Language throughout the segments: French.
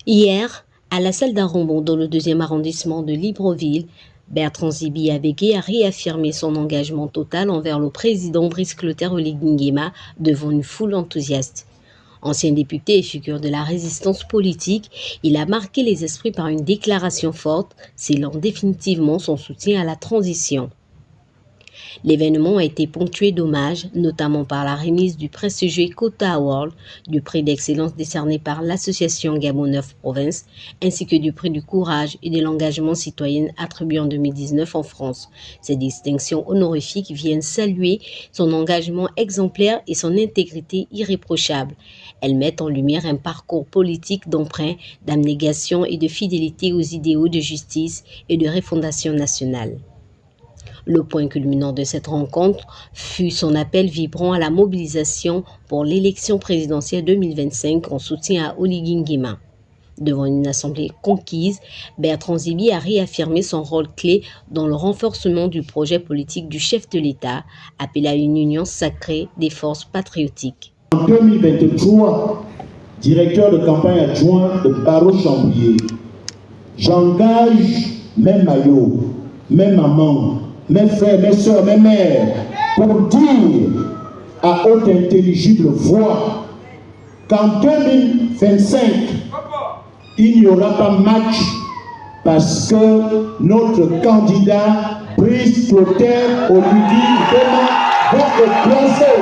Hier, à la salle d'Arambon, dans le 2e arrondissement de Libreville, Bertrand Zibi Abégué a réaffirmé son engagement total envers le président Brice Clotaire Oligui Nguema devant une foule enthousiaste. Ancien député et figure de la résistance politique, il a marqué les esprits par une déclaration forte, scellant définitivement son soutien à la transition. L'événement a été ponctué d'hommages, notamment par la remise du prestigieux Kota Award, du prix d'excellence décerné par l'association Gabon 9 Provinces, ainsi que du prix du courage et de l'engagement citoyen attribué en 2019 en France. Ces distinctions honorifiques viennent saluer son engagement exemplaire et son intégrité irréprochable. Elles mettent en lumière un parcours politique d'emprunt, d'abnégation et de fidélité aux idéaux de justice et de refondation nationale. Le point culminant de cette rencontre fut son appel vibrant à la mobilisation pour l'élection présidentielle 2025 en soutien à Oligui Nguema. Devant une assemblée conquise, Bertrand Zibi a réaffirmé son rôle clé dans le renforcement du projet politique du chef de l'État, appelé à une union sacrée des forces patriotiques. En 2023, directeur de campagne adjoint de Barreau-Chambrier, j'engage mes maillots, mes mamans, mes frères, mes soeurs, mes mères, pour dire à haute intelligible voix qu'en 2025, il n'y aura pas match parce que notre candidat Brice Clotaire Oligui Nguema va écraser.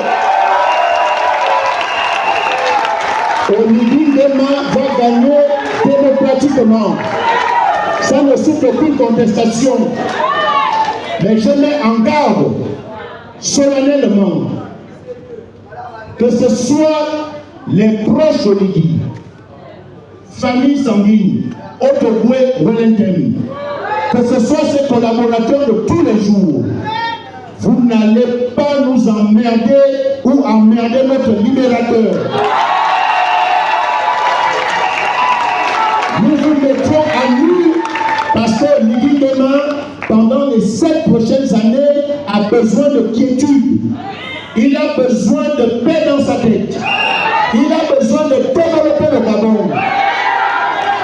Oligui Nguema va gagner démocratiquement. Ça ne souffre aucune contestation. Mais je mets en garde solennellement que ce soit les proches d'Oligui, famille sanguine, Otogwe Wellington, que ce soit ses collaborateurs de tous les jours, vous n'allez pas nous emmerder ou emmerder notre libérateur. Nous vous mettrons à nu parce que Oligui Nguema, pendant les 7 prochaines années, a besoin de quiétude. Il a besoin de paix dans sa tête. Il a besoin de développer le Gabon.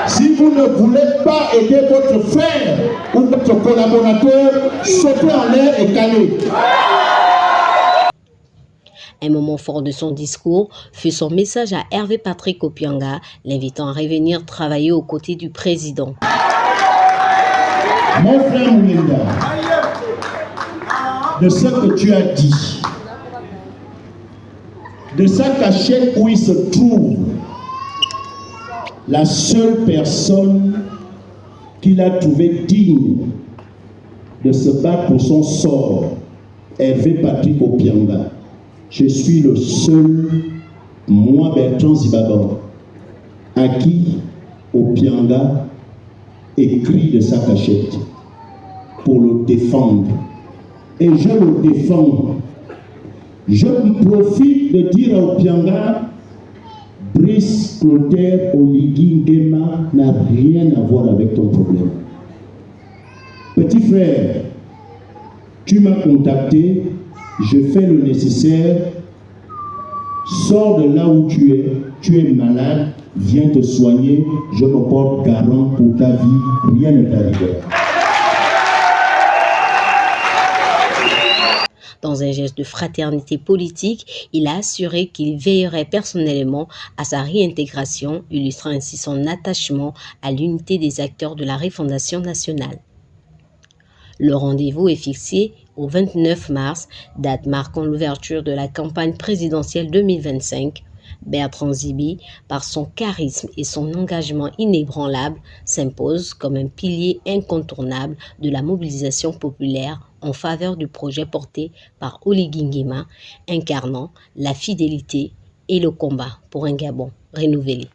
Si vous ne voulez pas aider votre frère ou votre collaborateur, sautez en l'air et calez. Un moment fort de son discours fut son message à Hervé Patrick Opianga, l'invitant à revenir travailler aux côtés du président. Mon frère Moulinda, de ce que tu as dit, de sa cachette où il se trouve, la seule personne qu'il a trouvée digne de se battre pour son sort, Hervé Patrick Opianga. Je suis le seul, moi Bertrand Zibaban, à qui Opianga écrit de sa cachette pour le défendre. Et je le défends. Je profite de dire à Opianga, Brice Clotaire Oligui Nguema n'a rien à voir avec ton problème. Petit frère, tu m'as contacté, je fais le nécessaire, sors de là où tu es malade, viens te soigner, je me porte garant pour ta vie, rien ne t'arrivera. Dans un geste de fraternité politique, il a assuré qu'il veillerait personnellement à sa réintégration, illustrant ainsi son attachement à l'unité des acteurs de la refondation nationale. Le rendez-vous est fixé au 29 mars, date marquant l'ouverture de la campagne présidentielle 2025. Bertrand Zibi, par son charisme et son engagement inébranlable, s'impose comme un pilier incontournable de la mobilisation populaire en faveur du projet porté par Oligui Nguema, incarnant la fidélité et le combat pour un Gabon renouvelé.